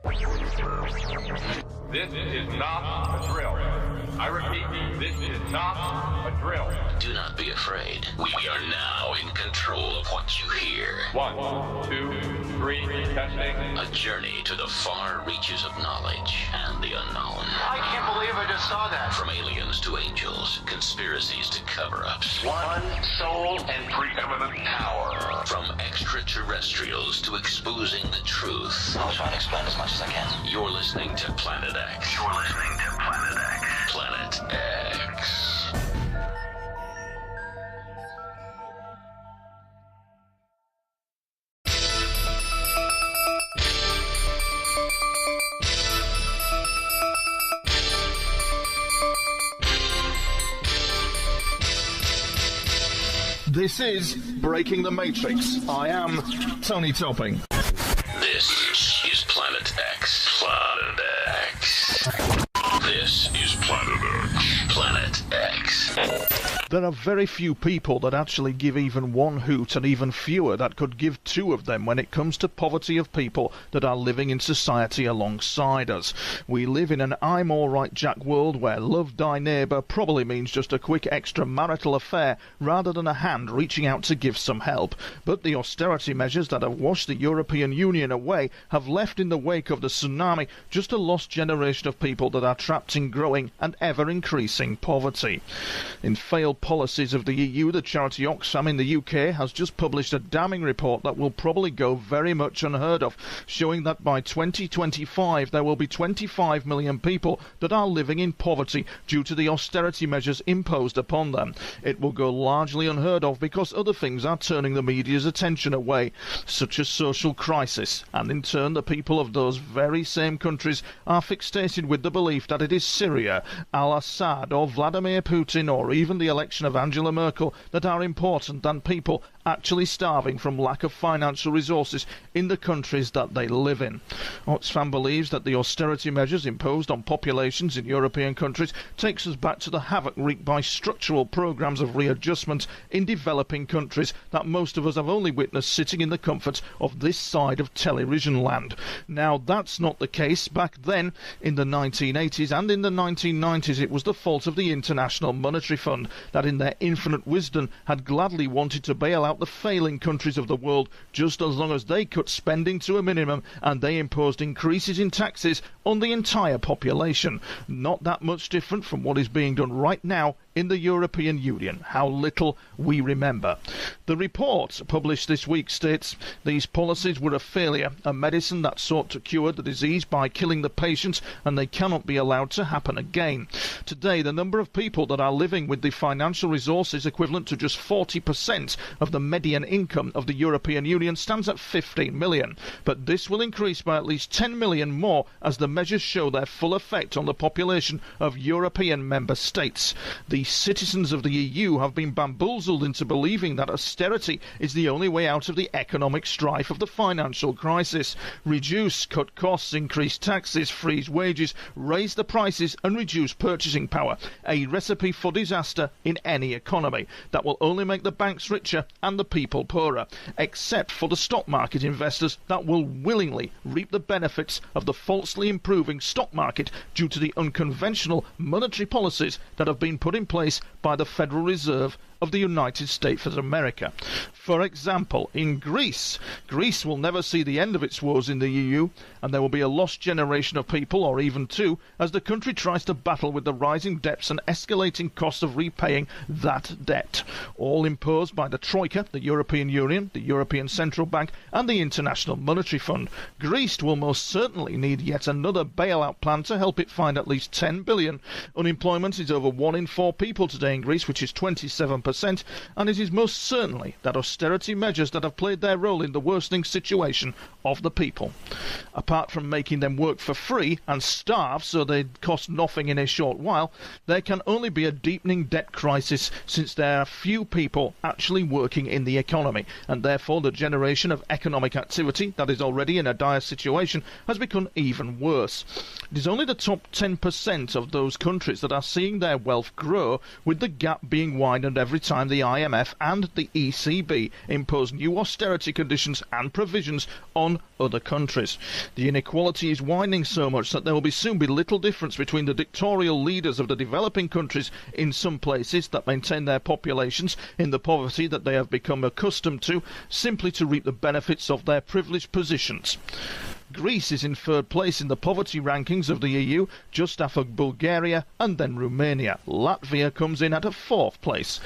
This is not a drill. I repeat, this is not a drill. Do not be afraid. We are now in control of what you hear. 1, 2, 3, testing. A journey to the far reaches of knowledge and the unknown. I can't believe I just saw that. From aliens to angels, conspiracies to cover-ups. One soul and preeminent power. From extraterrestrials to exposing the truth. I'll try to explain as much as I can. You're listening to Planet X. You're listening to Planet X. Planet X. This is Breaking the Matrix. I am Tony Topping. This is Planet X. Planet X. This is Planet X. Planet X. There are very few people that actually give even one hoot, and even fewer that could give two of them when it comes to poverty of people that are living in society alongside us. We live in an I'm alright Jack world where love thy neighbour probably means just a quick extramarital affair rather than a hand reaching out to give some help. But the austerity measures that have washed the European Union away have left in the wake of the tsunami just a lost generation of people that are trapped in growing and ever-increasing poverty. In failed policies of the EU, the charity Oxfam in the UK has just published a damning report that will probably go very much unheard of, showing that by 2025 there will be 25 million people that are living in poverty due to the austerity measures imposed upon them. It will go largely unheard of because other things are turning the media's attention away, such as social crisis, and in turn the people of those very same countries are fixated with the belief that it is Syria, al-Assad or Vladimir Putin or even the election of Angela Merkel that are important than people actually starving from lack of financial resources in the countries that they live in. Oxfam believes that the austerity measures imposed on populations in European countries takes us back to the havoc wreaked by structural programs of readjustment in developing countries that most of us have only witnessed sitting in the comfort of this side of television land. Now, that's not the case. Back then, in the 1980s and in the 1990s, it was the fault of the International Monetary Fund that in their infinite wisdom had gladly wanted to bail out the failing countries of the world just as long as they cut spending to a minimum and they imposed increases in taxes on the entire population. Not that much different from what is being done right now in the European Union. How little we remember. The report published this week states these policies were a failure, a medicine that sought to cure the disease by killing the patient, and they cannot be allowed to happen again. Today, the number of people that are living with the financial resources equivalent to just 40% of the median income of the European Union stands at 15 million. But this will increase by at least 10 million more as the measures show their full effect on the population of European member states. The citizens of the EU have been bamboozled into believing that austerity is the only way out of the economic strife of the financial crisis. Reduce, cut costs, increase taxes, freeze wages, raise the prices and reduce purchasing power. A recipe for disaster in any economy that will only make the banks richer and the people poorer, except for the stock market investors that will willingly reap the benefits of the falsely improving stock market due to the unconventional monetary policies that have been put in place by the Federal Reserve of the United States of America. For example, in Greece will never see the end of its woes in the EU, and there will be a lost generation of people, or even two, as the country tries to battle with the rising debts and escalating costs of repaying that debt, all imposed by the Troika, the European Union, the European Central Bank, and the International Monetary Fund. Greece will most certainly need yet another bailout plan to help it find at least 10 billion. Unemployment is over 1 in 4 people today in Greece, which is 27%, and it is most certainly that austerity measures that have played their role in the worsening situation of the people. Apart from making them work for free and starve so they cost nothing in a short while, there can only be a deepening debt crisis since there are few people actually working in the economy, and therefore the generation of economic activity that is already in a dire situation has become even worse. It is only the top 10% of those countries that are seeing their wealth grow, with the gap being widened every time the IMF and the ECB impose new austerity conditions and provisions on other countries. The inequality is widening so much that there will soon be little difference between the dictatorial leaders of the developing countries in some places that maintain their populations in the poverty that they have become accustomed to, simply to reap the benefits of their privileged positions. Greece is in third place in the poverty rankings of the EU, just after Bulgaria and then Romania. Latvia comes in at a fourth place.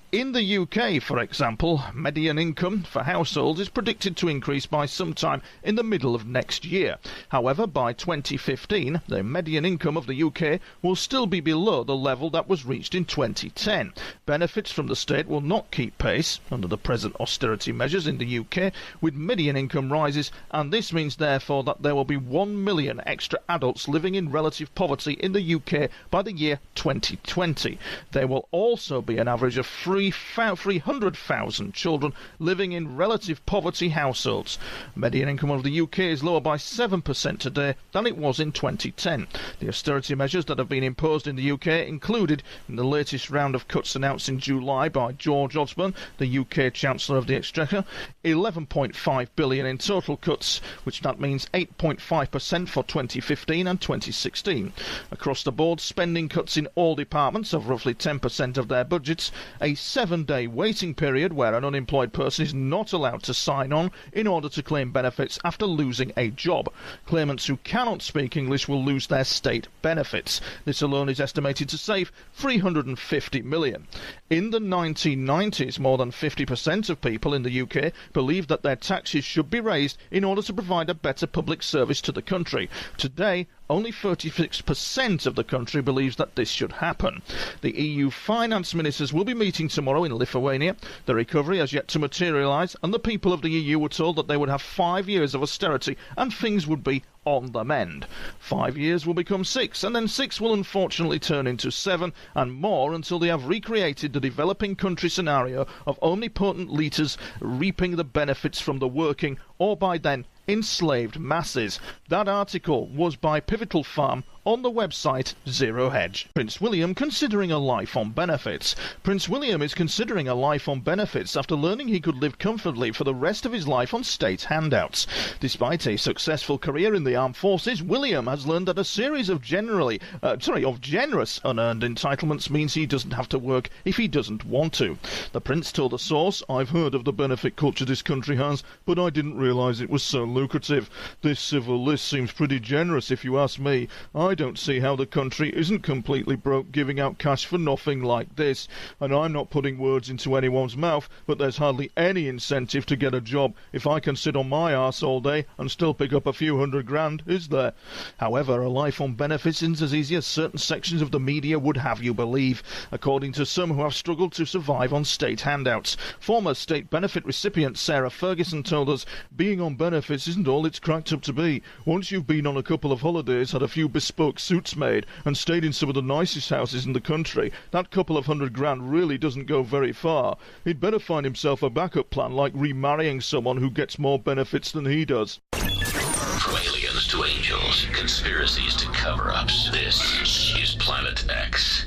In the UK, for example, median income for households is predicted to increase by sometime in the middle of next year. However, by 2015, the median income of the UK will still be below the level that was reached in 2010. Benefits from the state will not keep pace, under the present austerity measures in the UK, with median income rises, and this means therefore that there will be 1 million extra adults living in relative poverty in the UK by the year 2020. There will also be an average of 300,000 children living in relative poverty households. Median income of the UK is lower by 7% today than it was in 2010. The austerity measures that have been imposed in the UK included, in the latest round of cuts announced in July by George Osborne, the UK Chancellor of the Exchequer, 11.5 billion in total cuts, which that means 8.5% for 2015 and 2016. Across the board, spending cuts in all departments of roughly 10% of their budgets, a 7-day waiting period where an unemployed person is not allowed to sign on in order to claim benefits after losing a job. Claimants who cannot speak English will lose their state benefits. This alone is estimated to save 350 million. In the 1990s, more than 50% of people in the UK believed that their taxes should be raised in order to provide a better public service to the country. Today, only 36% of the country believes that this should happen. The EU finance ministers will be meeting tomorrow in Lithuania. The recovery has yet to materialise, and the people of the EU were told that they would have 5 years of austerity and things would be on the mend. 5 years will become 6, and then 6 will unfortunately turn into 7 and more until they have recreated the developing country scenario of omnipotent leaders reaping the benefits from the working, or by then enslaved masses. That article was by Pivotal Farm on the website Zero Hedge. Prince William considering a life on benefits. Prince William is considering a life on benefits after learning he could live comfortably for the rest of his life on state handouts. Despite a successful career in the armed forces, William has learned that a series of generous unearned entitlements means he doesn't have to work if he doesn't want to. The prince told the source, "I've heard of the benefit culture this country has, but I didn't realise it was so lucrative. This civil list seems pretty generous if you ask me. I don't see how the country isn't completely broke giving out cash for nothing like this. And I'm not putting words into anyone's mouth, but there's hardly any incentive to get a job if I can sit on my arse all day and still pick up a few £100,000, is there?" However, a life on benefits isn't as easy as certain sections of the media would have you believe, according to some who have struggled to survive on state handouts. Former state benefit recipient Sarah Ferguson told us, "Being on benefits isn't all it's cracked up to be. Once you've been on a couple of holidays, had a few bespoke suits made, and stayed in some of the nicest houses in the country, that couple of £100,000 really doesn't go very far. He'd better find himself a backup plan, like remarrying someone who gets more benefits than he does." From aliens to angels, conspiracies to cover-ups, this is Planet X.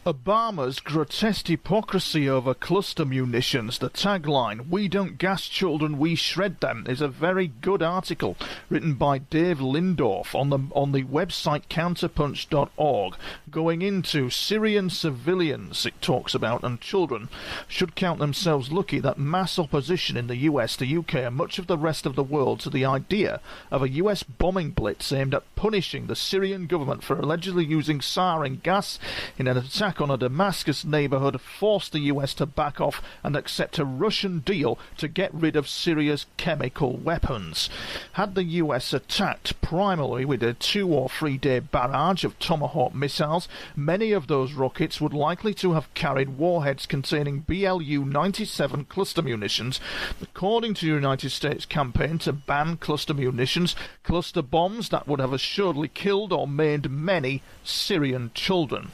Obama's grotesque hypocrisy over cluster munitions. The tagline, "We don't gas children, we shred them," is a very good article written by Dave Lindorf on the website counterpunch.org, going into Syrian civilians, it talks about, and children should count themselves lucky that mass opposition in the US, the UK and much of the rest of the world to the idea of a US bombing blitz aimed at punishing the Syrian government for allegedly using sarin gas in an attack on a Damascus neighborhood forced the US to back off and accept a Russian deal to get rid of Syria's chemical weapons. Had the US attacked primarily with a 2 or 3 day barrage of Tomahawk missiles, many of those rockets would likely to have carried warheads containing BLU-97 cluster munitions. According to the United States campaign to ban cluster munitions, cluster bombs that would have assuredly killed or maimed many Syrian children.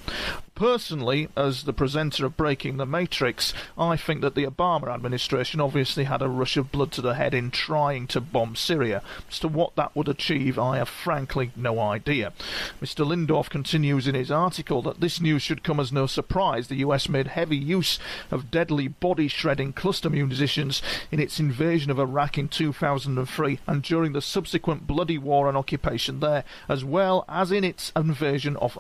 Personally, as the presenter of Breaking the Matrix, I think that the Obama administration obviously had a rush of blood to the head in trying to bomb Syria. As to what that would achieve, I have frankly no idea. Mr. Lindorf continues in his article that this news should come as no surprise. The US made heavy use of deadly body-shredding cluster munitions in its invasion of Iraq in 2003 and during the subsequent bloody war and occupation there, as well as in its invasion of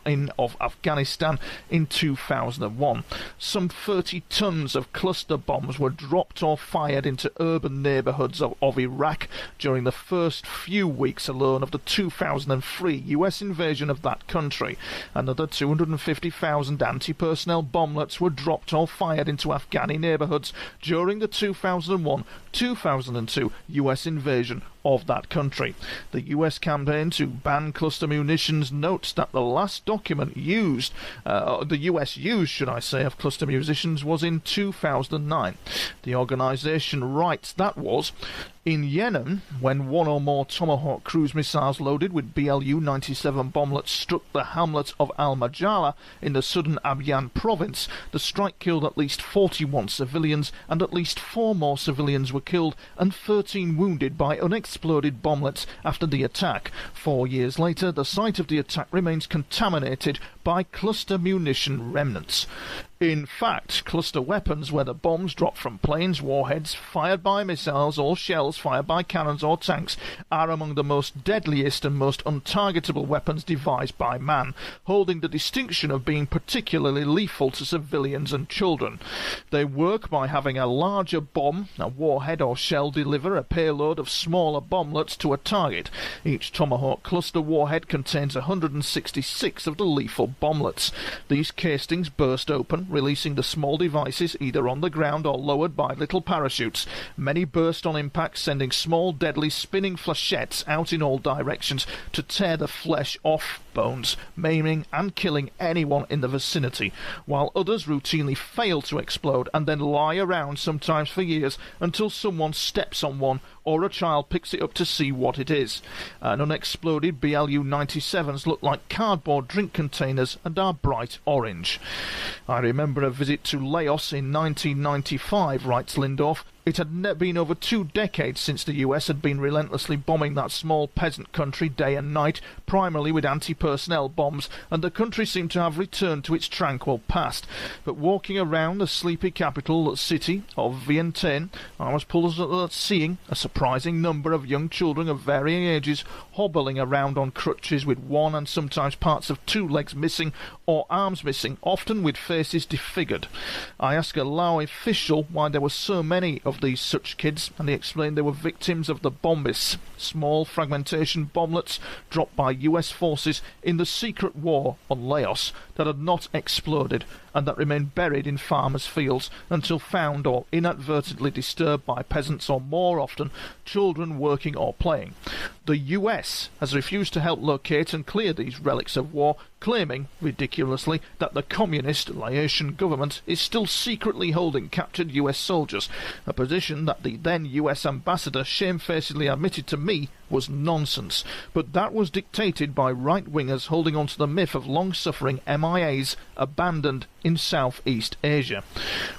Afghanistan in 2001. Some 30 tons of cluster bombs were dropped or fired into urban neighbourhoods of Iraq during the first few weeks alone of the 2003 US invasion of that country. Another 250,000 anti-personnel bomblets were dropped or fired into Afghani neighbourhoods during the 2001-2002 US invasion of that country. The US campaign to ban cluster munitions notes that the last document the US used, of cluster munitions was in 2009. The organisation writes that was in Yemen, when one or more Tomahawk cruise missiles loaded with BLU-97 bomblets struck the hamlet of Al-Majala in the southern Abyan province, the strike killed at least 41 civilians and at least 4 more civilians were killed and 13 wounded by unexploded bomblets after the attack. 4 years later, the site of the attack remains contaminated by cluster munition remnants. In fact, cluster weapons, whether bombs dropped from planes, warheads fired by missiles, or shells fired by cannons or tanks, are among the most deadliest and most untargetable weapons devised by man, holding the distinction of being particularly lethal to civilians and children. They work by having a larger bomb, a warhead or shell, deliver a payload of smaller bomblets to a target. Each Tomahawk cluster warhead contains 166 of the lethal bomblets. These castings burst open, releasing the small devices either on the ground or lowered by little parachutes. Many burst on impact, sending small, deadly, spinning flechettes out in all directions to tear the flesh off bones, maiming and killing anyone in the vicinity, while others routinely fail to explode and then lie around, sometimes for years, until someone steps on one or a child picks it up to see what it is. Unexploded BLU-97s look like cardboard drink containers and are bright orange. I remember a visit to Laos in 1995, writes Lindorf. It had been over 2 decades since the US had been relentlessly bombing that small peasant country day and night, primarily with anti-personnel bombs, and the country seemed to have returned to its tranquil past. But walking around the sleepy capital city of Vientiane, I was puzzled at seeing a surprising number of young children of varying ages hobbling around on crutches with one and sometimes parts of 2 legs missing or arms missing, often with faces disfigured. I asked a Lao official why there were so many of these such kids, and he explained they were victims of the bombis, small fragmentation bomblets dropped by US forces in the secret war on Laos that had not exploded and that remained buried in farmers' fields until found or inadvertently disturbed by peasants, or more often children working or playing. The US has refused to help locate and clear these relics of war, claiming, ridiculously, that the communist Laotian government is still secretly holding captured US soldiers, a position that the then US ambassador shamefacedly admitted to me was nonsense. But that was dictated by right-wingers holding on to the myth of long-suffering MIAs abandoned in Southeast Asia.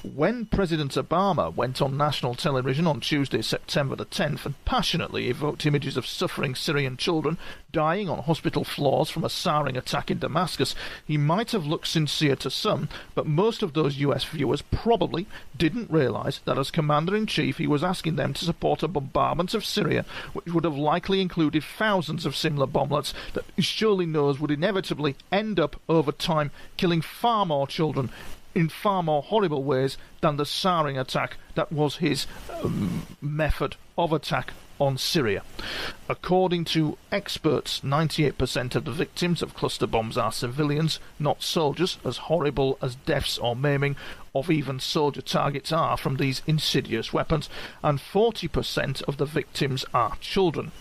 When President Obama went on national television on Tuesday, September the 10th, and passionately evoked images of suffering Syrian children dying on hospital floors from a sarin attack in Damascus, he might have looked sincere to some, but most of those US viewers probably didn't realise that as Commander-in-Chief he was asking them to support a bombardment of Syria, which would have likely included thousands of similar bomblets that he surely knows would inevitably end up over time killing far more children in far more horrible ways than the sarin attack that was his method of attack on Syria. According to experts, 98% of the victims of cluster bombs are civilians, not soldiers, as horrible as deaths or maiming of even soldier targets are from these insidious weapons, and 40% of the victims are children.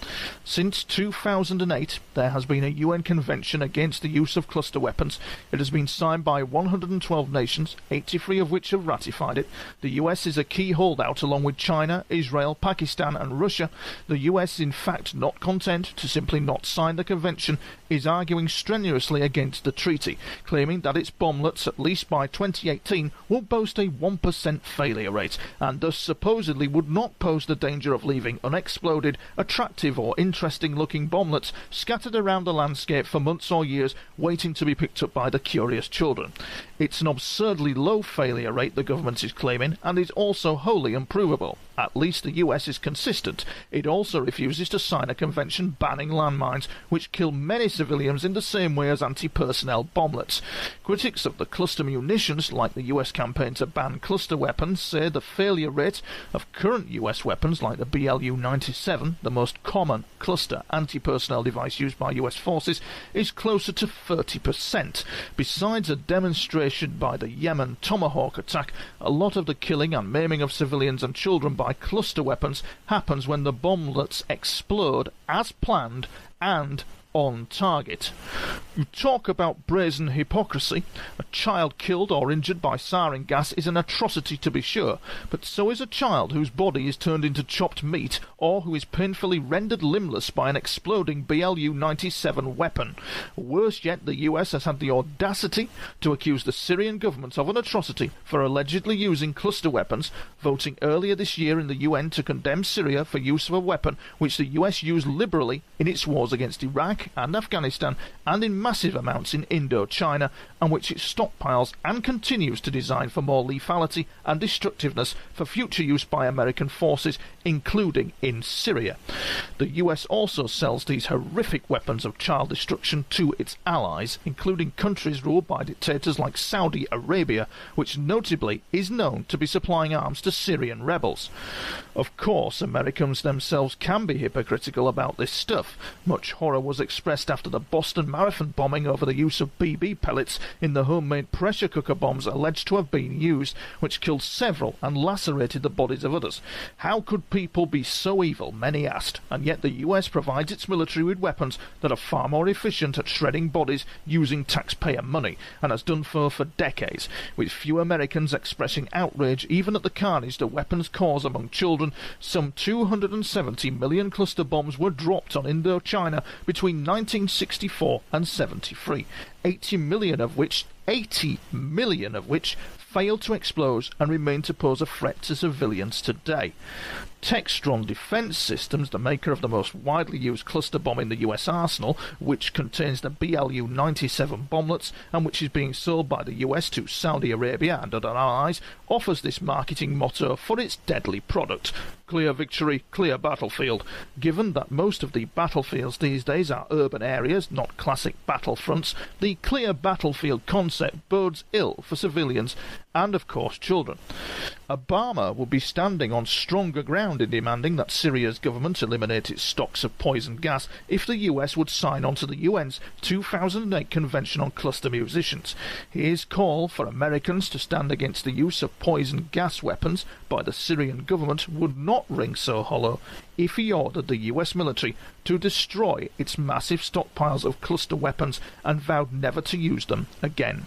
Since 2008, there has been a UN convention against the use of cluster weapons. It has been signed by 112 nations, 83 of which have ratified it. The US is a key holdout along with China, Israel, Pakistan and Russia. The US, in fact not content to simply not sign the convention, is arguing strenuously against the treaty, claiming that its bomblets, at least by 2018, will boast a 1% failure rate, and thus supposedly would not pose the danger of leaving unexploded, attractive or interesting-looking bomblets scattered around the landscape for months or years, waiting to be picked up by the curious children. It's an absurdly low failure rate, the government is claiming, and is also wholly unprovable. At least the US is consistent. It also refuses to sign a convention banning landmines, which kill many civilians in the same way as anti-personnel bomblets. Critics of the cluster munitions, like the US campaign to ban cluster weapons, say the failure rate of current US weapons like the BLU-97, the most common cluster anti-personnel device used by US forces, is closer to 30%. Besides a demonstration by the Yemen Tomahawk attack, a lot of the killing and maiming of civilians and children by cluster weapons happens when the bomblets explode as planned and on target. You talk about brazen hypocrisy. A child killed or injured by sarin gas is an atrocity to be sure, but so is a child whose body is turned into chopped meat, or who is painfully rendered limbless by an exploding BLU-97 weapon. Worse yet, the US has had the audacity to accuse the Syrian government of an atrocity for allegedly using cluster weapons, voting earlier this year in the UN to condemn Syria for use of a weapon which the US used liberally in its wars against Iraq and Afghanistan, and in massive amounts in Indochina, and which it stockpiles and continues to design for more lethality and destructiveness for future use by American forces, including in Syria. The US also sells these horrific weapons of child destruction to its allies, including countries ruled by dictators like Saudi Arabia, which notably is known to be supplying arms to Syrian rebels. Of course, Americans themselves can be hypocritical about this stuff. Much horror was expressed after the Boston Marathon bombing over the use of BB pellets in the homemade pressure cooker bombs alleged to have been used, which killed several and lacerated the bodies of others. How could people be so evil, many asked, and yet the US provides its military with weapons that are far more efficient at shredding bodies using taxpayer money, and has done so for decades, with few Americans expressing outrage even at the carnage the weapons cause among children. Some 270 million cluster bombs were dropped on Indochina between 1964 and 73, 80 million of which failed to explode and remain to pose a threat to civilians today. Textron Defense Systems, the maker of the most widely used cluster bomb in the US arsenal, which contains the BLU-97 bomblets and which is being sold by the US to Saudi Arabia and other allies, offers this marketing motto for its deadly product: clear victory, clear battlefield. Given that most of the battlefields these days are urban areas, not classic battlefronts, the clear battlefield concept bodes ill for civilians and, of course, children. Obama would be standing on stronger ground in demanding that Syria's government eliminate its stocks of poison gas if the US would sign on to the UN's 2008 Convention on Cluster Munitions. His call for Americans to stand against the use of poison gas weapons by the Syrian government would not ring so hollow if he ordered the US military to destroy its massive stockpiles of cluster weapons and vowed never to use them again.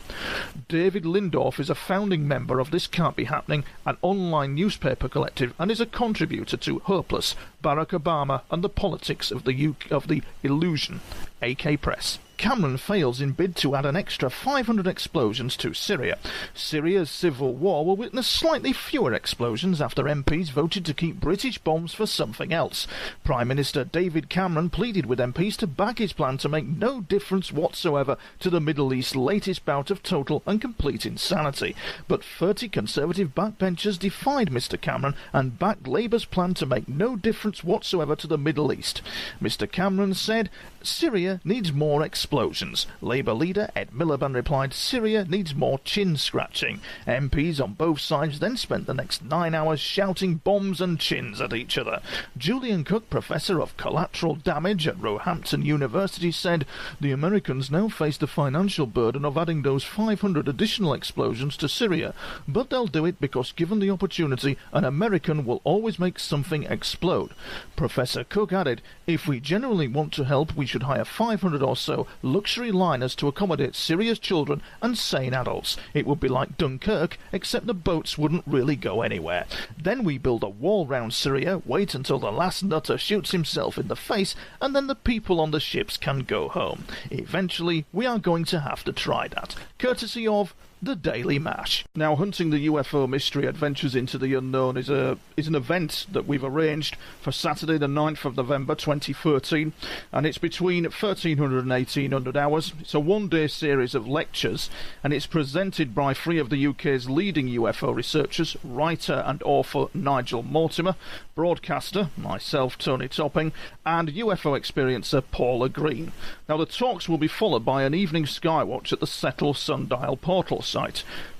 David Lindorf is a founding member of This Can't Be Happening, an online newspaper collective, and is a contributor to Hopeless, Barack Obama and the Politics of the Illusion, AK Press. Cameron fails in bid to add an extra 500 explosions to Syria. Syria's civil war will witness slightly fewer explosions after MPs voted to keep British bombs for something else. Prime Minister David Cameron pleaded with MPs to back his plan to make no difference whatsoever to the Middle East's latest bout of total and complete insanity. But 30 Conservative backbenchers defied Mr Cameron and backed Labour's plan to make no difference whatsoever to the Middle East. Mr Cameron said, "Syria needs more explosions explosions. Labour leader Ed Miliband replied Syria needs more chin-scratching. MPs on both sides then spent the next 9 hours shouting bombs and chins at each other. Julian Cook, professor of collateral damage at Roehampton University, said the Americans now face the financial burden of adding those 500 additional explosions to Syria, but they'll do it because given the opportunity, an American will always make something explode. Professor Cook added, if we genuinely want to help, we should hire 500 or so luxury liners to accommodate Syria's children and sane adults. It would be like Dunkirk, except the boats wouldn't really go anywhere. Then we build a wall round Syria, wait until the last nutter shoots himself in the face, and then the people on the ships can go home. Eventually, we are going to have to try that. Courtesy of the Daily Mash. Now, hunting the UFO mystery Adventures into the Unknown is an event that we've arranged for Saturday the 9th of November 2013, and it's between 1300 and 1800 hours. It's a one-day series of lectures, and it's presented by three of the UK's leading UFO researchers, writer and author Nigel Mortimer, broadcaster, myself, Tony Topping, and UFO experiencer Paula Green. Now, the talks will be followed by an evening skywatch at the Settle Sundial portal site.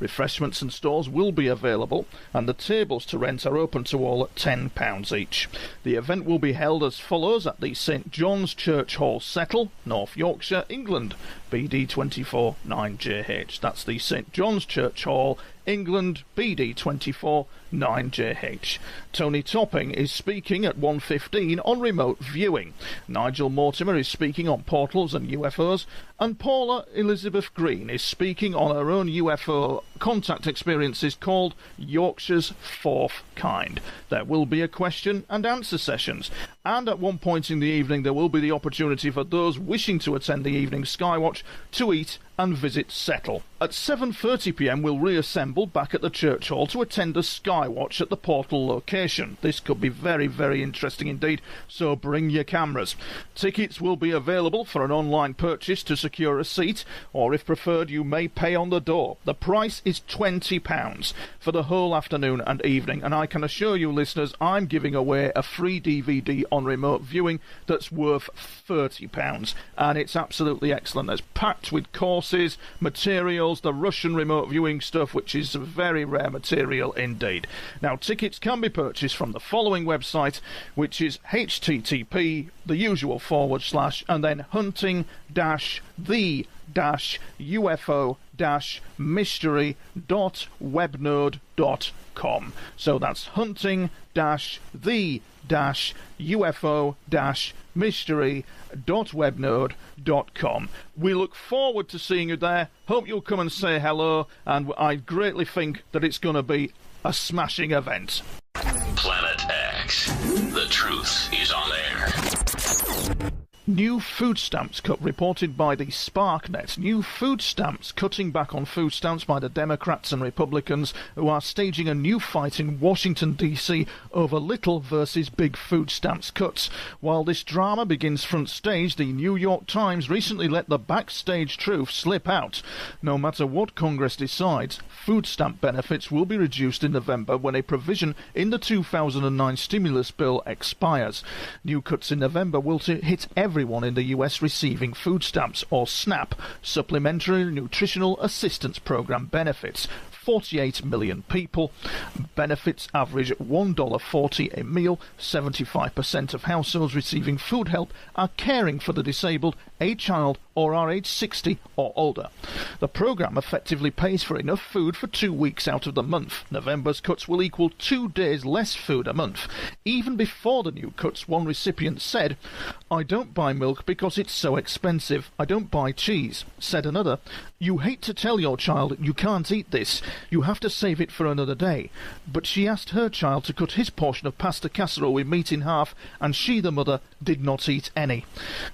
Refreshments and stores will be available, and the tables to rent are open to all at £10 each. The event will be held as follows at the St John's Church Hall, Settle, North Yorkshire, England, BD24 9JH. That's the St John's Church Hall, England, BD24 9JH. Tony Topping is speaking at 1:15 on remote viewing. Nigel Mortimer is speaking on portals and UFOs, and Paula Elizabeth Green is speaking on her own UFO contact experiences called Yorkshire's Fourth Kind. There will be a question and answer sessions, and at one point in the evening there will be the opportunity for those wishing to attend the evening skywatch to eat and visit Settle. At 7:30pm we'll reassemble back at the church hall to attend a skywatch at the portal location. This could be very, very interesting indeed, so bring your cameras. Tickets will be available for an online purchase to secure a seat, or if preferred you may pay on the door. The price is £20 for the whole afternoon and evening, and I can assure you listeners I'm giving away a free DVD on remote viewing that's worth £30, and it's absolutely excellent. It's packed with courses, materials, the Russian remote viewing stuff, which is very rare material indeed. Now, tickets can be purchased from the following website, which is http the usual / and then hunting-the-ufo-mystery.webnode.com. So that's hunting-the-ufo-mystery.webnode.com. We look forward to seeing you there. Hope you'll come and say hello, and I greatly think that it's going to be a smashing event. Planet X. The truth is on air. New food stamps cut reported by the SparkNet. New food stamps cutting back on food stamps by the Democrats and Republicans, who are staging a new fight in Washington, D.C. over little versus big food stamps cuts. While this drama begins front stage, the New York Times recently let the backstage truth slip out. No matter what Congress decides, food stamp benefits will be reduced in November when a provision in the 2009 stimulus bill expires. New cuts in November will hit everyone in the US receiving food stamps, or SNAP, Supplementary Nutritional Assistance Program benefits. 48 million people. Benefits average $1.40 a meal. 75% of households receiving food help are caring for the disabled, a child, or are age 60 or older. The program effectively pays for enough food for 2 weeks out of the month. November's cuts will equal 2 days less food a month. Even before the new cuts, one recipient said, "I don't buy milk because it's so expensive. I don't buy cheese." Said another, "You hate to tell your child you can't eat this. You have to save it for another day." But she asked her child to cut his portion of pasta casserole with meat in half, and she, the mother, did not eat any.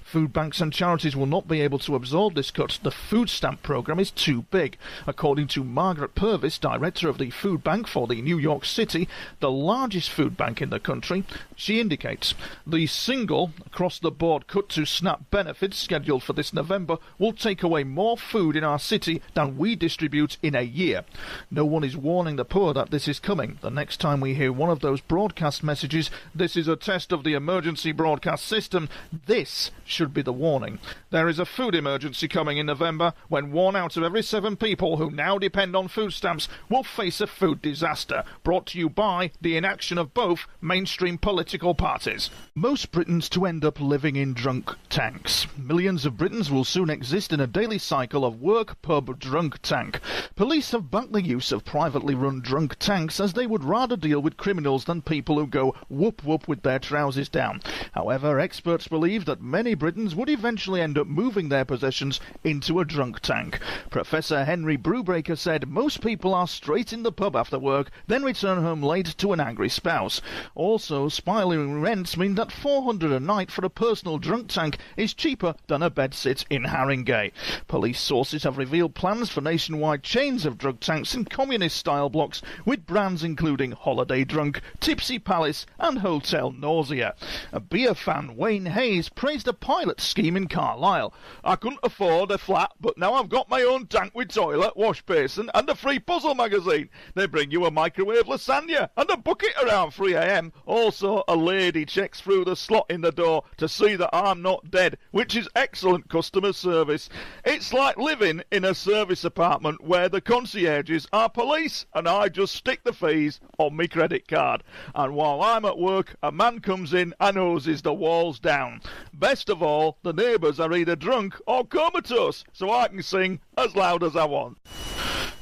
Food banks and charities will not be able to absorb this cut. The food stamp program is too big. According to Margaret Purvis, director of the food bank for the New York City, the largest food bank in the country, she indicates the single across-the-board cut to SNAP benefits scheduled for this November will take away more food in our city than we distribute in a year. No one is warning the poor that this is coming. The next time we hear one of those broadcast messages, "This is a test of the emergency broadcast system," this should should be the warning. There is a food emergency coming in November when 1 out of every 7 people who now depend on food stamps will face a food disaster, brought to you by the inaction of both mainstream political parties. Most Britons to end up living in drunk tanks. Millions of Britons will soon exist in a daily cycle of work, pub, drunk tank. Police have backed the use of privately run drunk tanks as they would rather deal with criminals than people who go whoop whoop with their trousers down. However, experts believe that many Britons would eventually end up moving their possessions into a drunk tank. Professor Henry Brewbreaker said most people are straight in the pub after work, then return home late to an angry spouse. Also, spiraling rents mean that $400 a night for a personal drunk tank is cheaper than a bedsit in Haringey. Police sources have revealed plans for nationwide chains of drug tanks in communist-style blocks with brands including Holiday Drunk, Tipsy Palace and Hotel Nausea. A beer fan, Wayne Hayes, praised a pilot scheme in Carlisle. "I couldn't afford a flat, but now I've got my own tank with toilet, wash basin and a free puzzle magazine. They bring you a microwave lasagna and a bucket around 3 a.m. Also, a lady checks through the slot in the door to see that I'm not dead, which is excellent customer service. It's like living in a service apartment where the concierges are police and I just stick the fees on my credit card. And while I'm at work, a man comes in and hoses the walls down. Best of all, the neighbours are either drunk or comatose, so I can sing as loud as I want."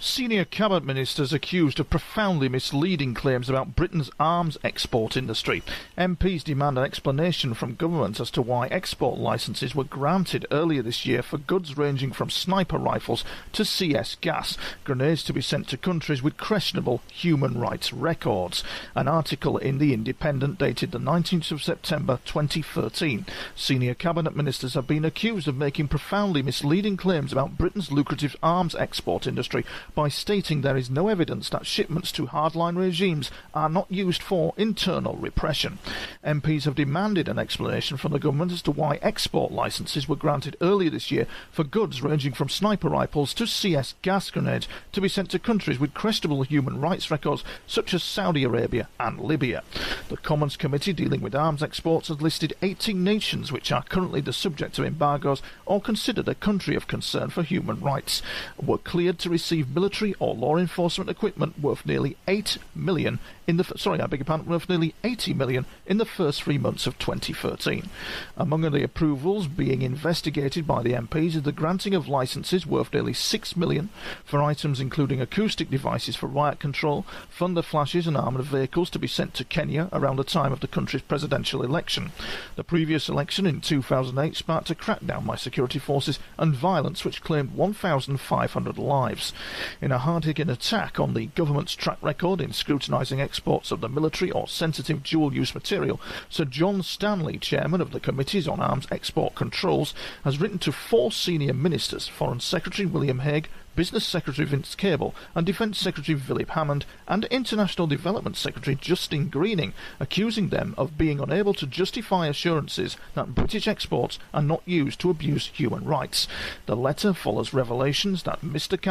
Senior cabinet ministers accused of profoundly misleading claims about Britain's arms export industry. MPs demand an explanation from government as to why export licences were granted earlier this year for goods ranging from sniper rifles to CS gas, grenades to be sent to countries with questionable human rights records. An article in The Independent dated the 19th of September 2013. Senior cabinet ministers have been accused of making profoundly misleading claims about Britain's lucrative arms export industry by stating there is no evidence that shipments to hardline regimes are not used for internal repression. MPs have demanded an explanation from the government as to why export licences were granted earlier this year for goods ranging from sniper rifles to CS gas grenades to be sent to countries with questionable human rights records such as Saudi Arabia and Libya. The Commons Committee dealing with arms exports has listed 18 nations which are currently the subject of embargoes or considered a country of concern for human rights, were cleared to receive military or law enforcement equipment worth nearly worth nearly 80 million in the first 3 months of 2013. Among the approvals being investigated by the MPs is the granting of licences worth nearly 6 million for items including acoustic devices for riot control, thunder flashes and armoured vehicles to be sent to Kenya around the time of the country's presidential election. The previous election in 2008 sparked a crackdown by security forces and violence which claimed 1,500 lives. In a hard-hitting attack on the government's track record in scrutinising exports of the military or sensitive dual-use material, Sir John Stanley, chairman of the Committees on Arms Export Controls, has written to 4 senior ministers, Foreign Secretary William Hague, Business Secretary Vince Cable and Defence Secretary Philip Hammond and International Development Secretary Justin Greening, accusing them of being unable to justify assurances that British exports are not used to abuse human rights. The letter follows revelations that Mr.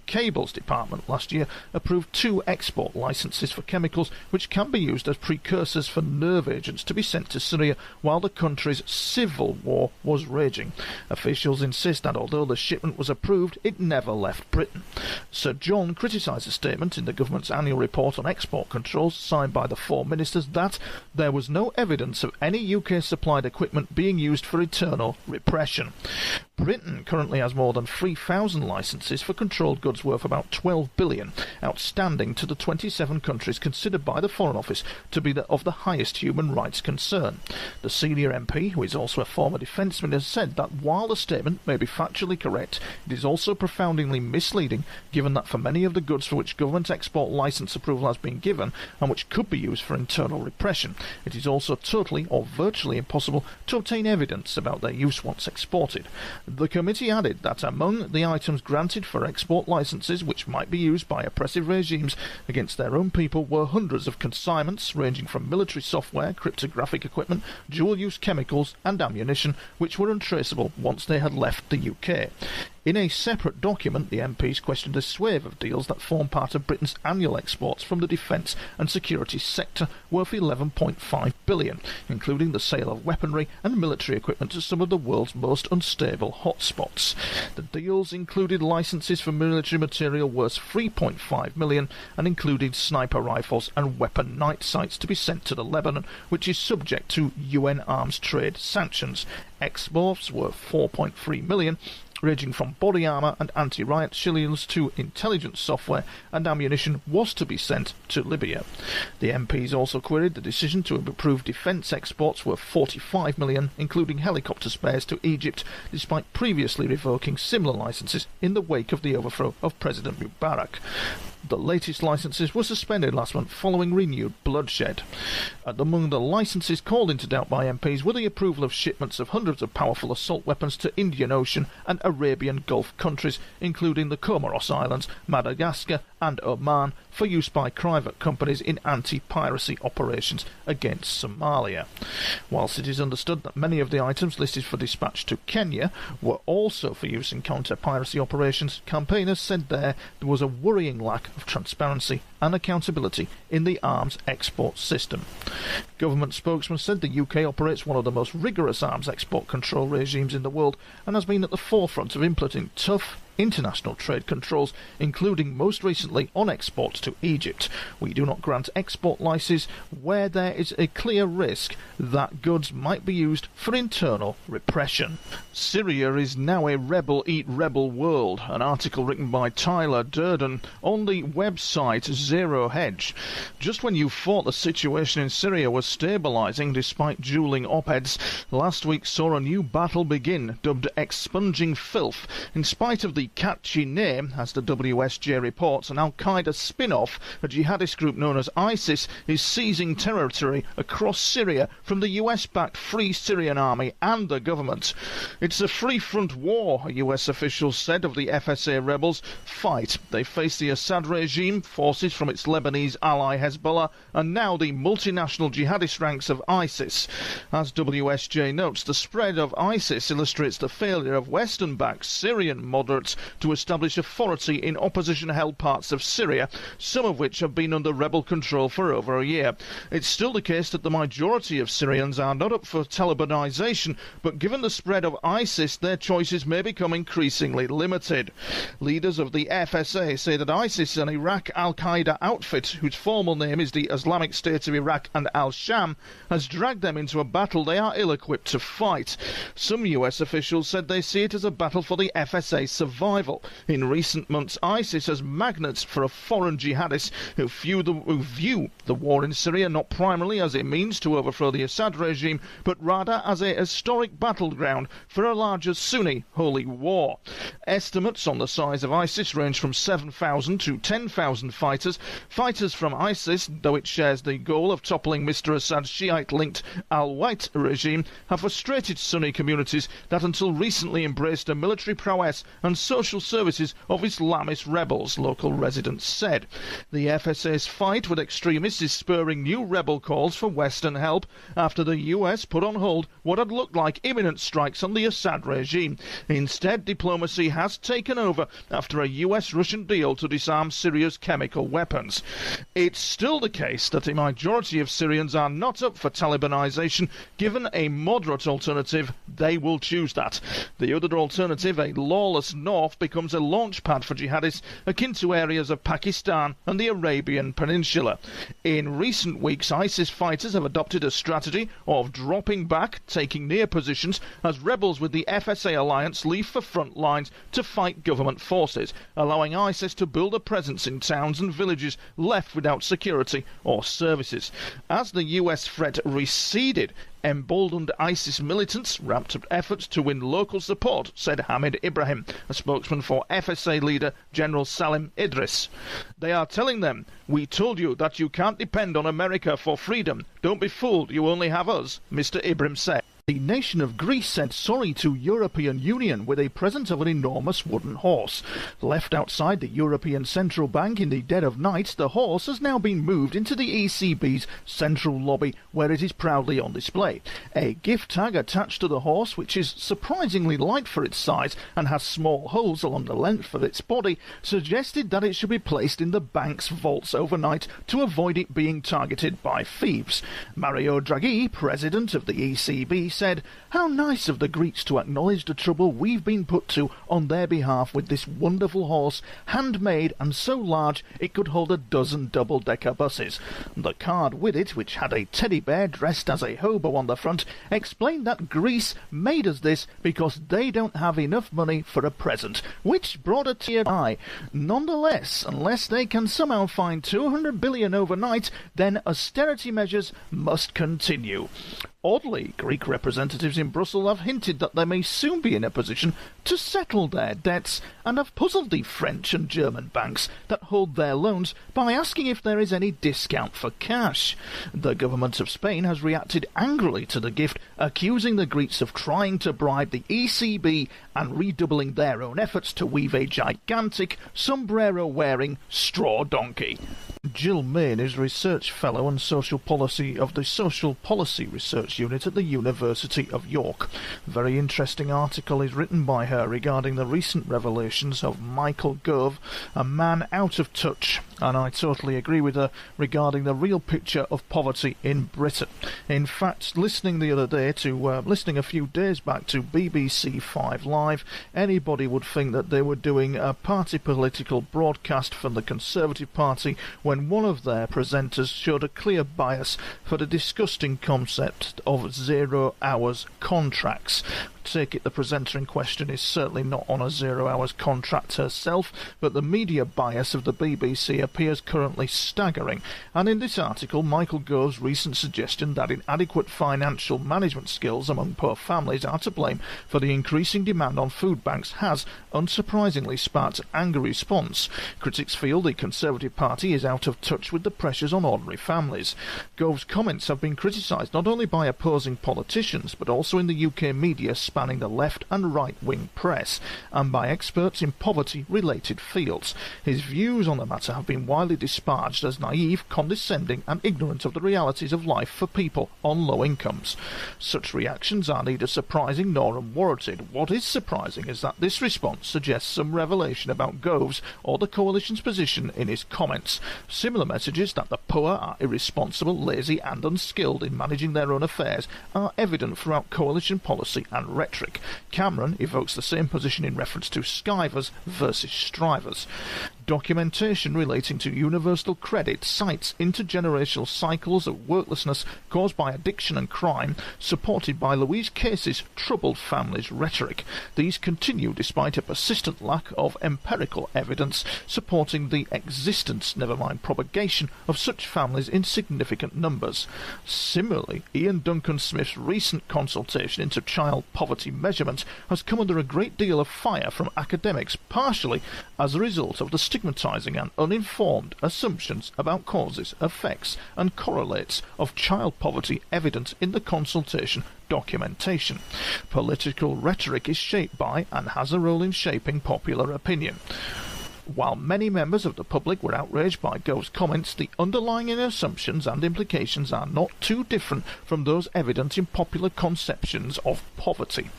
Cable's department last year approved 2 export licences for chemicals which can be used as precursors for nerve agents to be sent to Syria while the country's civil war was raging. Officials insist that although the shipment was approved, it never left Britain. Sir John criticised a statement in the government's annual report on export controls signed by the 4 ministers that there was no evidence of any UK-supplied equipment being used for internal repression. Britain currently has more than 3,000 licences for controlled goods worth about 12 billion, outstanding to the 27 countries considered by the Foreign Office to be of the highest human rights concern. The senior MP, who is also a former defence minister, said that while the statement may be factually correct, it is also profoundly misleading, given that for many of the goods for which government export licence approval has been given and which could be used for internal repression, it is also totally or virtually impossible to obtain evidence about their use once exported. The committee added that among the items granted for export licences which might be used by oppressive regimes against their own people were hundreds of consignments ranging from military software, cryptographic equipment, dual-use chemicals and ammunition which were untraceable once they had left the UK. In a separate document, the MPs questioned a swathe of deals that form part of Britain's annual exports from the defence and security sector, worth £11.5 billion, including the sale of weaponry and military equipment to some of the world's most unstable hotspots. The deals included licences for military material worth £3.5 million and included sniper rifles and weapon night sights to be sent to the Lebanon, which is subject to UN arms trade sanctions. Exports worth £4.3 million, ranging from body armour and anti-riot shields to intelligence software and ammunition, was to be sent to Libya. The MPs also queried the decision to approve defence exports worth £45 million, including helicopter spares to Egypt, despite previously revoking similar licences in the wake of the overthrow of President Mubarak. The latest licences were suspended last month following renewed bloodshed. Among the licences called into doubt by MPs were the approval of shipments of hundreds of powerful assault weapons to Indian Ocean and Arabian Gulf countries, including the Comoros Islands, Madagascar and Oman, for use by private companies in anti-piracy operations against Somalia. Whilst it is understood that many of the items listed for dispatch to Kenya were also for use in counter-piracy operations, campaigners said there was a worrying lack of transparency and accountability in the arms export system. Government spokesman said the UK operates one of the most rigorous arms export control regimes in the world and has been at the forefront of implementing tough international trade controls, including most recently on exports to Egypt. We do not grant export licenses where there is a clear risk that goods might be used for internal repression. Syria is now a rebel-eat-rebel world, an article written by Tyler Durden on the website Zero Hedge. Just when you thought the situation in Syria was stabilising despite duelling op-eds, last week saw a new battle begin, dubbed Expunging Filth, in spite of the catchy name. As the WSJ reports, an Al-Qaeda spin-off, a jihadist group known as ISIS, is seizing territory across Syria from the US-backed Free Syrian Army and the government. It's a free-front war, a US official said of the FSA rebels. Fight. They face the Assad regime, forces from its Lebanese ally Hezbollah, and now the multinational jihadist ranks of ISIS. As WSJ notes, the spread of ISIS illustrates the failure of Western-backed Syrian moderates to establish authority in opposition-held parts of Syria, some of which have been under rebel control for over a year. It's still the case that the majority of Syrians are not up for Talibanization, but given the spread of ISIS, their choices may become increasingly limited. Leaders of the FSA say that ISIS, an Iraq Al-Qaeda outfit whose formal name is the Islamic State of Iraq and Al-Sham, has dragged them into a battle they are ill-equipped to fight. Some US officials said they see it as a battle for the FSA's survival. In recent months, ISIS has magnets for a foreign jihadists who view the war in Syria not primarily as a means to overthrow the Assad regime, but rather as a historic battleground for a larger Sunni holy war. Estimates on the size of ISIS range from 7,000 to 10,000 fighters. Fighters from ISIS, though it shares the goal of toppling Mr. Assad's Shiite-linked Al-Wait regime, have frustrated Sunni communities that until recently embraced a military prowess and social services of Islamist rebels, local residents said. The FSA's fight with extremists is spurring new rebel calls for Western help after the US put on hold what had looked like imminent strikes on the Assad regime. Instead, diplomacy has taken over after a US-Russian deal to disarm Syria's chemical weapons. It's still the case that a majority of Syrians are not up for Talibanization. Given a moderate alternative, they will choose that. The other alternative, a lawless north, becomes a launch pad for jihadists akin to areas of Pakistan and the Arabian Peninsula. In recent weeks, ISIS fighters have adopted a strategy of dropping back, taking near positions, as rebels with the FSA alliance leave for front lines to fight government forces, allowing ISIS to build a presence in towns and villages left without security or services. As the US threat receded, emboldened ISIS militants ramped up efforts to win local support, said Hamid Ibrahim, a spokesman for FSA leader General Salim Idris. They are telling them, "We told you that you can't depend on America for freedom. Don't be fooled, you only have us," Mr. Ibrahim said. The nation of Greece said sorry to European Union with a present of an enormous wooden horse. Left outside the European Central Bank in the dead of night, the horse has now been moved into the ECB's central lobby, where it is proudly on display. A gift tag attached to the horse, which is surprisingly light for its size and has small holes along the length of its body, suggested that it should be placed in the bank's vaults overnight to avoid it being targeted by thieves. Mario Draghi, president of the ECB, said, "How nice of the Greeks to acknowledge the trouble we've been put to on their behalf with this wonderful horse, handmade and so large it could hold a dozen double-decker buses." The card with it, which had a teddy bear dressed as a hobo on the front, explained that Greece made us this because they don't have enough money for a present, which brought a tear to my eye. Nonetheless, unless they can somehow find 200 billion overnight, then austerity measures must continue. Oddly, Greek representatives in Brussels have hinted that they may soon be in a position to settle their debts, and have puzzled the French and German banks that hold their loans by asking if there is any discount for cash. The government of Spain has reacted angrily to the gift, accusing the Greeks of trying to bribe the ECB and redoubling their own efforts to weave a gigantic, sombrero-wearing straw donkey. Jill Main is Research Fellow and Social Policy of the Social Policy Research Unit at the University of York. A very interesting article is written by her regarding the recent revelations of Michael Gove, a man out of touch, and I totally agree with her regarding the real picture of poverty in Britain. In fact, listening a few days back to BBC 5 Live, anybody would think that they were doing a party political broadcast from the Conservative Party when one of their presenters showed a clear bias for the disgusting concept of 0 hours contracts. Take it the presenter in question is certainly not on a 0 hours contract herself, but the media bias of the BBC appears currently staggering, and in this article Michael Gove's recent suggestion that inadequate financial management skills among poor families are to blame for the increasing demand on food banks has, unsurprisingly, sparked an angry response. Critics feel the Conservative Party is out of touch with the pressures on ordinary families. Gove's comments have been criticised not only by opposing politicians, but also in the UK media spanning the left and right-wing press, and by experts in poverty-related fields. His views on the matter have been widely disparaged as naive, condescending and ignorant of the realities of life for people on low incomes. Such reactions are neither surprising nor unwarranted. What is surprising is that this response suggests some revelation about Gove's or the coalition's position in his comments. Similar messages that the poor are irresponsible, lazy and unskilled in managing their own affairs are evident throughout coalition policy and rhetoric. Cameron evokes the same position in reference to skivers versus strivers. Documentation relating to universal credit cites intergenerational cycles of worklessness caused by addiction and crime, supported by Louise Casey's troubled families rhetoric. These continue despite a persistent lack of empirical evidence supporting the existence, never mind propagation, of such families in significant numbers. Similarly, Ian Duncan Smith's recent consultation into child poverty measurement has come under a great deal of fire from academics, partially as a result of the stigmatizing and uninformed assumptions about causes, effects and correlates of child poverty evident in the consultation documentation. Political rhetoric is shaped by and has a role in shaping popular opinion. While many members of the public were outraged by Gove's comments, the underlying assumptions and implications are not too different from those evident in popular conceptions of poverty.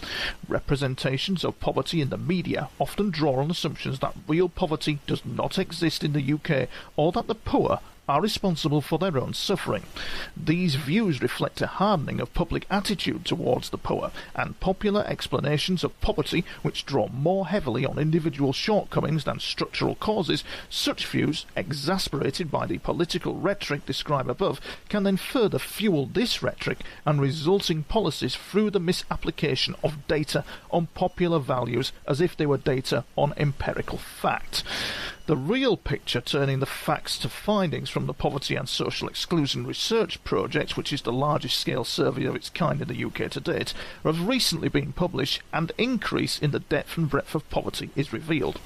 Representations of poverty in the media often draw on assumptions that real poverty does not exist in the UK, or that the poor are responsible for their own suffering. These views reflect a hardening of public attitude towards the poor, and popular explanations of poverty which draw more heavily on individual shortcomings than structural causes. Such views, exasperated by the political rhetoric described above, can then further fuel this rhetoric and resulting policies through the misapplication of data on popular values as if they were data on empirical fact. The real picture, turning the facts to findings from the Poverty and Social Exclusion Research Project, which is the largest scale survey of its kind in the UK to date, have recently been published, and increase in the depth and breadth of poverty is revealed.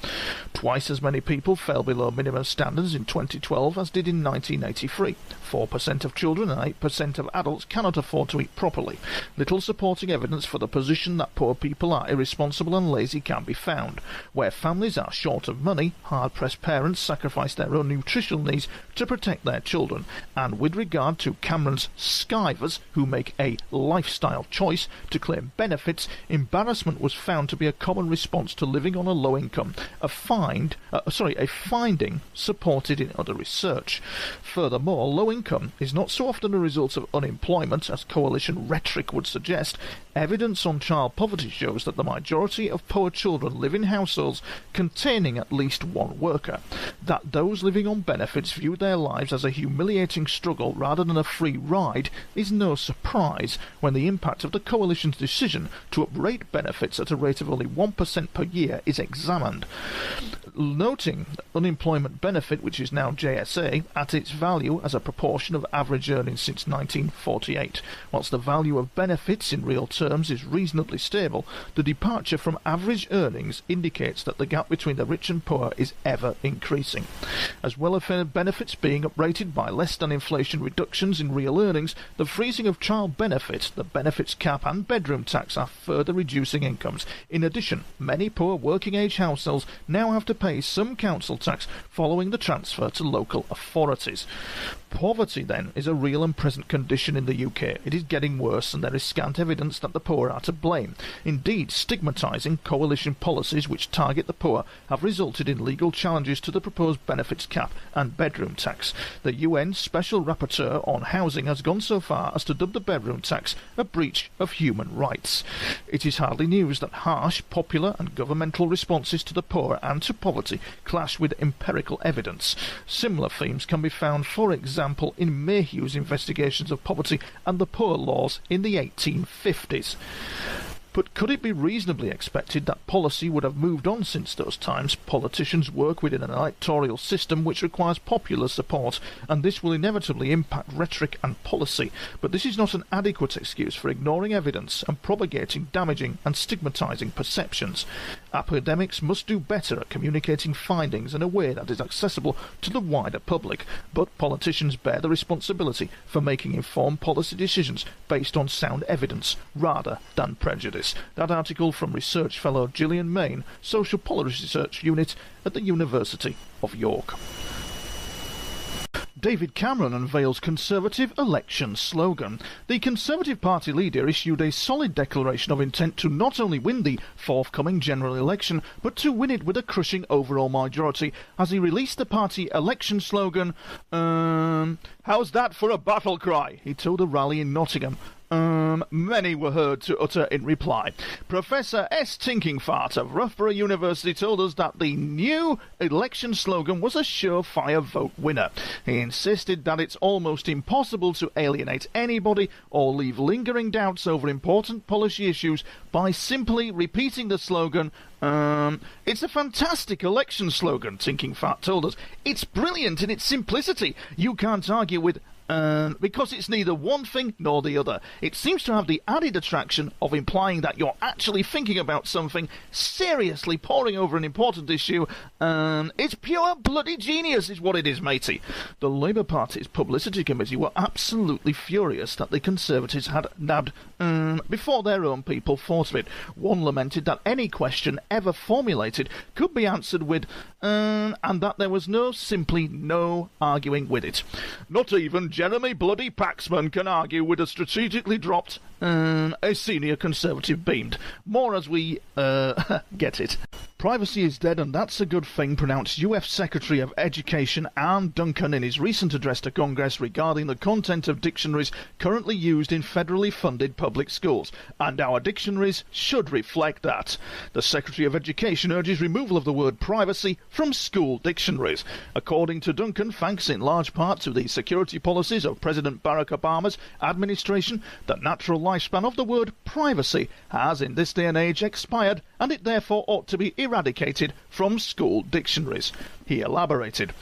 Twice as many people fell below minimum standards in 2012 as did in 1983. 4% of children and 8% of adults cannot afford to eat properly. Little supporting evidence for the position that poor people are irresponsible and lazy can be found. Where families are short of money, hard-pressed parents sacrifice their own nutritional needs to protect their children. And with regard to Cameron's skivers, who make a lifestyle choice to claim benefits, embarrassment was found to be a common response to living on a low income, a finding supported in other research. Furthermore, low income is not so often a result of unemployment, as coalition rhetoric would suggest. Evidence on child poverty shows that the majority of poor children live in households containing at least one worker. That those living on benefits view their lives as a humiliating struggle rather than a free ride is no surprise when the impact of the coalition's decision to uprate benefits at a rate of only 1% per year is examined. Noting unemployment benefit, which is now JSA, at its value as a proportion of average earnings since 1948. Whilst the value of benefits in real terms is reasonably stable, the departure from average earnings indicates that the gap between the rich and poor is ever increasing. As welfare benefits being uprated by less than inflation reductions in real earnings, the freezing of child benefits, the benefits cap and bedroom tax are further reducing incomes. In addition, many poor working-age households now have to pay some council tax following the transfer to local authorities. Poverty, then, is a real and present condition in the UK. It is getting worse, and there is scant evidence that the poor are to blame. Indeed, stigmatising coalition policies which target the poor have resulted in legal challenges to the proposed benefits cap and bedroom tax. The UN Special Rapporteur on Housing has gone so far as to dub the bedroom tax a breach of human rights. It is hardly news that harsh, popular and governmental responses to the poor and to poverty clash with empirical evidence. Similar themes can be found, for example, in Mayhew's investigations of poverty and the poor laws in the 1850s. But could it be reasonably expected that policy would have moved on since those times? Politicians work within an electoral system which requires popular support, and this will inevitably impact rhetoric and policy. But this is not an adequate excuse for ignoring evidence and propagating damaging and stigmatising perceptions. Academics must do better at communicating findings in a way that is accessible to the wider public, but politicians bear the responsibility for making informed policy decisions based on sound evidence rather than prejudice. That article from research fellow Gillian Main, Social Policy Research Unit at the University of York. David Cameron unveils Conservative election slogan. The Conservative Party leader issued a solid declaration of intent to not only win the forthcoming general election, but to win it with a crushing overall majority, as he released the party election slogan, "How's that for a battle cry?" he told a rally in Nottingham. Many were heard to utter in reply. Professor S. Tinkingfart of Roughborough University told us that the new election slogan was a surefire vote winner. He insisted that it's almost impossible to alienate anybody or leave lingering doubts over important policy issues by simply repeating the slogan. It's a fantastic election slogan, Tinkingfart told us. It's brilliant in its simplicity. You can't argue with because it's neither one thing nor the other. It seems to have the added attraction of implying that you're actually thinking about something, seriously poring over an important issue. It's pure bloody genius is what it is, matey. The Labour Party's publicity committee were absolutely furious that the Conservatives had nabbed before their own people thought of it. One lamented that any question ever formulated could be answered with and that there was simply no arguing with it. Not even Jeremy bloody Paxman can argue with a strategically dropped, a senior Conservative beamed. More as we, get it. Privacy is dead, and that's a good thing, pronounced US Secretary of Education Anne Duncan in his recent address to Congress regarding the content of dictionaries currently used in federally funded public schools, and our dictionaries should reflect that. The Secretary of Education urges removal of the word privacy from school dictionaries. According to Duncan, thanks in large part to the security policies of President Barack Obama's administration, the natural lifespan of the word privacy has in this day and age expired, and it therefore ought to be eradicated from school dictionaries. he elaborated.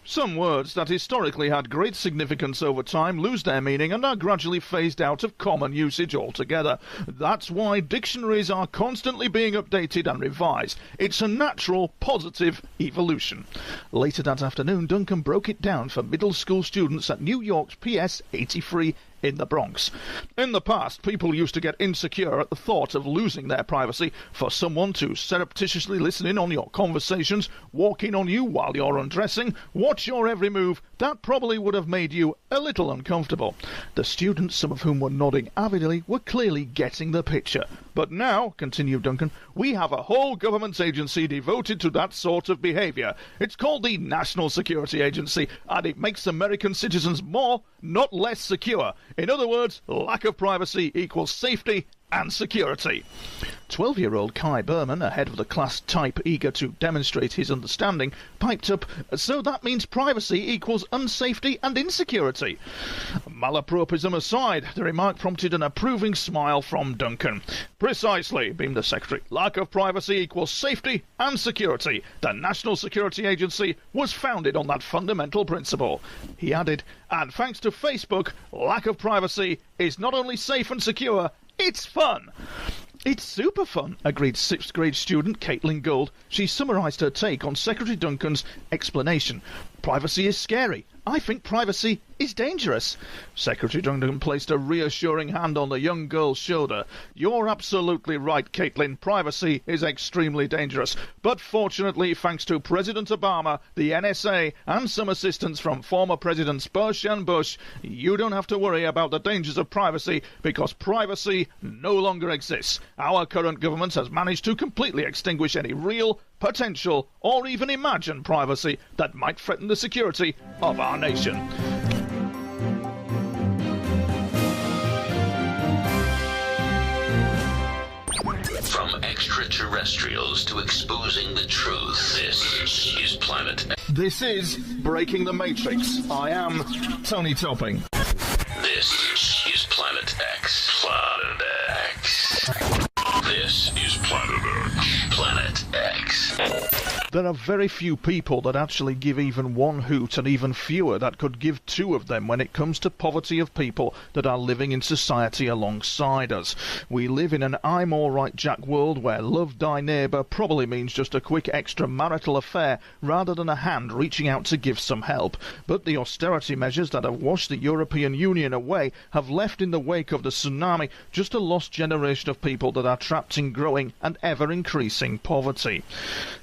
Some words that historically had great significance over time lose their meaning and are gradually phased out of common usage altogether. That's why dictionaries are constantly being updated and revised. It's a natural, positive evolution. Later that afternoon, Duncan broke it down for middle school students at New York's PS 83 in the Bronx. In the past, people used to get insecure at the thought of losing their privacy. For someone to surreptitiously listen in on your conversations, walk in on you while you're undressing, watch your every move, that probably would have made you a little uncomfortable. The students, some of whom were nodding avidly, were clearly getting the picture. But now, continued Duncan, we have a whole government agency devoted to that sort of behaviour. It's called the National Security Agency, and it makes American citizens more, not less secure. In other words, lack of privacy equals safety and security. 12-year-old Kai Berman, ahead of the class type eager to demonstrate his understanding, piped up, "So that means privacy equals unsafety and insecurity." Malapropism aside, the remark prompted an approving smile from Duncan. "Precisely," beamed the secretary. "Lack of privacy equals safety and security. The National Security Agency was founded on that fundamental principle." He added, "And thanks to Facebook, lack of privacy is not only safe and secure, it's fun." "It's super fun," agreed 6th grade student Caitlin Gold. She summarised her take on Secretary Duncan's explanation. "Privacy is scary. I think privacy is dangerous." Secretary Duncan placed a reassuring hand on the young girl's shoulder. "You're absolutely right, Caitlin. Privacy is extremely dangerous. But fortunately, thanks to President Obama, the NSA, and some assistance from former Presidents Bush and Bush, you don't have to worry about the dangers of privacy because privacy no longer exists. Our current government has managed to completely extinguish any real, potential, or even imagined privacy that might threaten the security of our nation." From extraterrestrials to exposing the truth, this is Planet X. This is Breaking the Matrix. I am Tony Topping. This is Planet X. Planet X. This is Planet X. Planet X. There are very few people that actually give even one hoot, and even fewer that could give two of them when it comes to poverty of people that are living in society alongside us. We live in an I'm alright Jack world where love thy neighbour probably means just a quick extramarital affair rather than a hand reaching out to give some help. But the austerity measures that have washed the European Union away have left in the wake of the tsunami just a lost generation of people that are trapped in growing and ever-increasing poverty.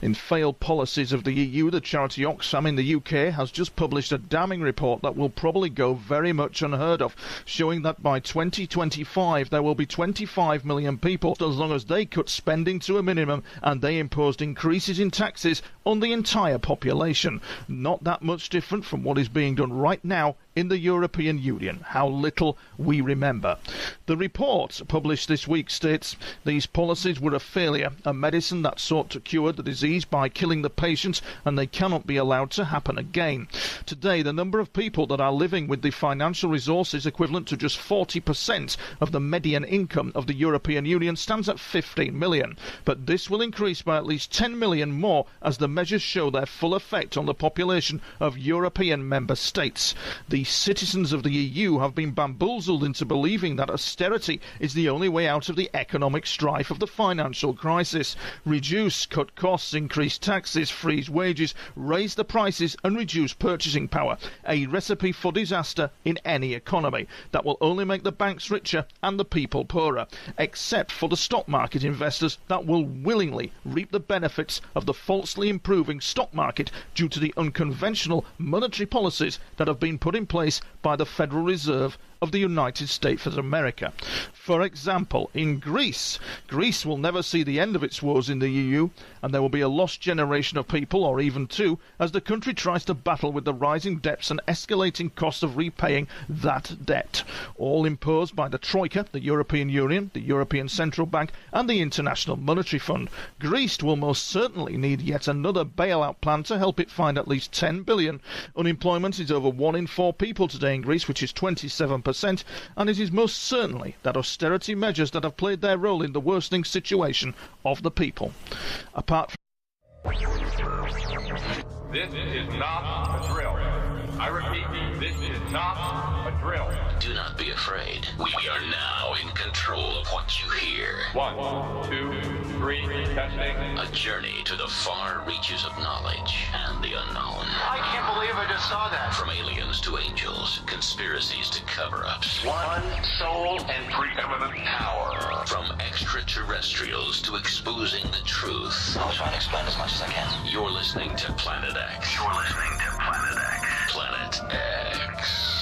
In failed policies of the EU, the charity Oxfam in the UK has just published a damning report that will probably go very much unheard of, showing that by 2025 there will be 25 million people as long as they cut spending to a minimum and they imposed increases in taxes on the entire population. Not that much different from what is being done right now in the European Union. How little we remember. The report published this week states these policies were a failure, a medicine that sought to cure the disease by killing the patients, and they cannot be allowed to happen again. Today, the number of people that are living with the financial resources equivalent to just 40% of the median income of the European Union stands at 15 million. But this will increase by at least 10 million more as the measures show their full effect on the population of European member states. The citizens of the EU have been bamboozled into believing that austerity is the only way out of the economic strife of the financial crisis. Reduce, cut costs, increase taxes, freeze wages, raise the prices and reduce purchasing power. A recipe for disaster in any economy that will only make the banks richer and the people poorer, except for the stock market investors that will willingly reap the benefits of the falsely improving stock market due to the unconventional monetary policies that have been put in place by the Federal Reserve of the United States of America. For example, in Greece will never see the end of its woes in the EU, and there will be a lost generation of people, or even two, as the country tries to battle with the rising debts and escalating costs of repaying that debt, all imposed by the Troika, the European Union, the European Central Bank, and the International Monetary Fund. Greece will most certainly need yet another bailout plan to help it find at least 10 billion. Unemployment is over 1 in 4 people today in Greece, which is 27%, and it is most certainly that austerity measures that have played their role in the worsening situation of the people. Apart from This is not a drill. I repeat, this is not a drill. Do not be afraid. We are now in control of what you hear. 1, 2, 3, testing. A journey to the far reaches of knowledge and the unknown. I can't believe I just saw that. From aliens to angels, conspiracies to cover-ups. One soul and preeminent power. From extraterrestrials to exposing the truth. I'll try and explain as much as I can. You're listening to Planet X. You're listening to Planet X. Planet X.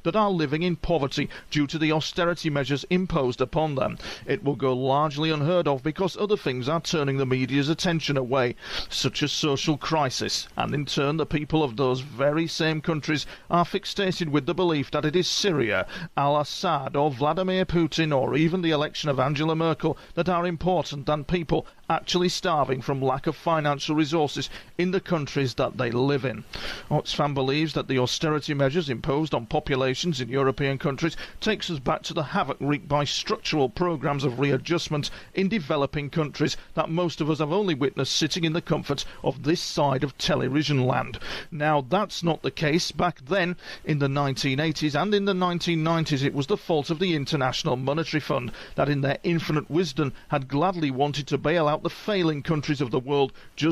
that are living in poverty due to the austerity measures imposed upon them. It will go largely unheard of because other things are turning the media's attention away, such as social crisis, and in turn the people of those very same countries are fixated with the belief that it is Syria, al-Assad or Vladimir Putin or even the election of Angela Merkel that are important than people actually starving from lack of financial resources in the countries that they live in. Oxfam believes that the austerity measures imposed on populations in European countries takes us back to the havoc wreaked by structural programs of readjustment in developing countries that most of us have only witnessed sitting in the comfort of this side of television land. Now, that's not the case. Back then, in the 1980s and in the 1990s, it was the fault of the International Monetary Fund that in their infinite wisdom had gladly wanted to bail out the failing countries of the world just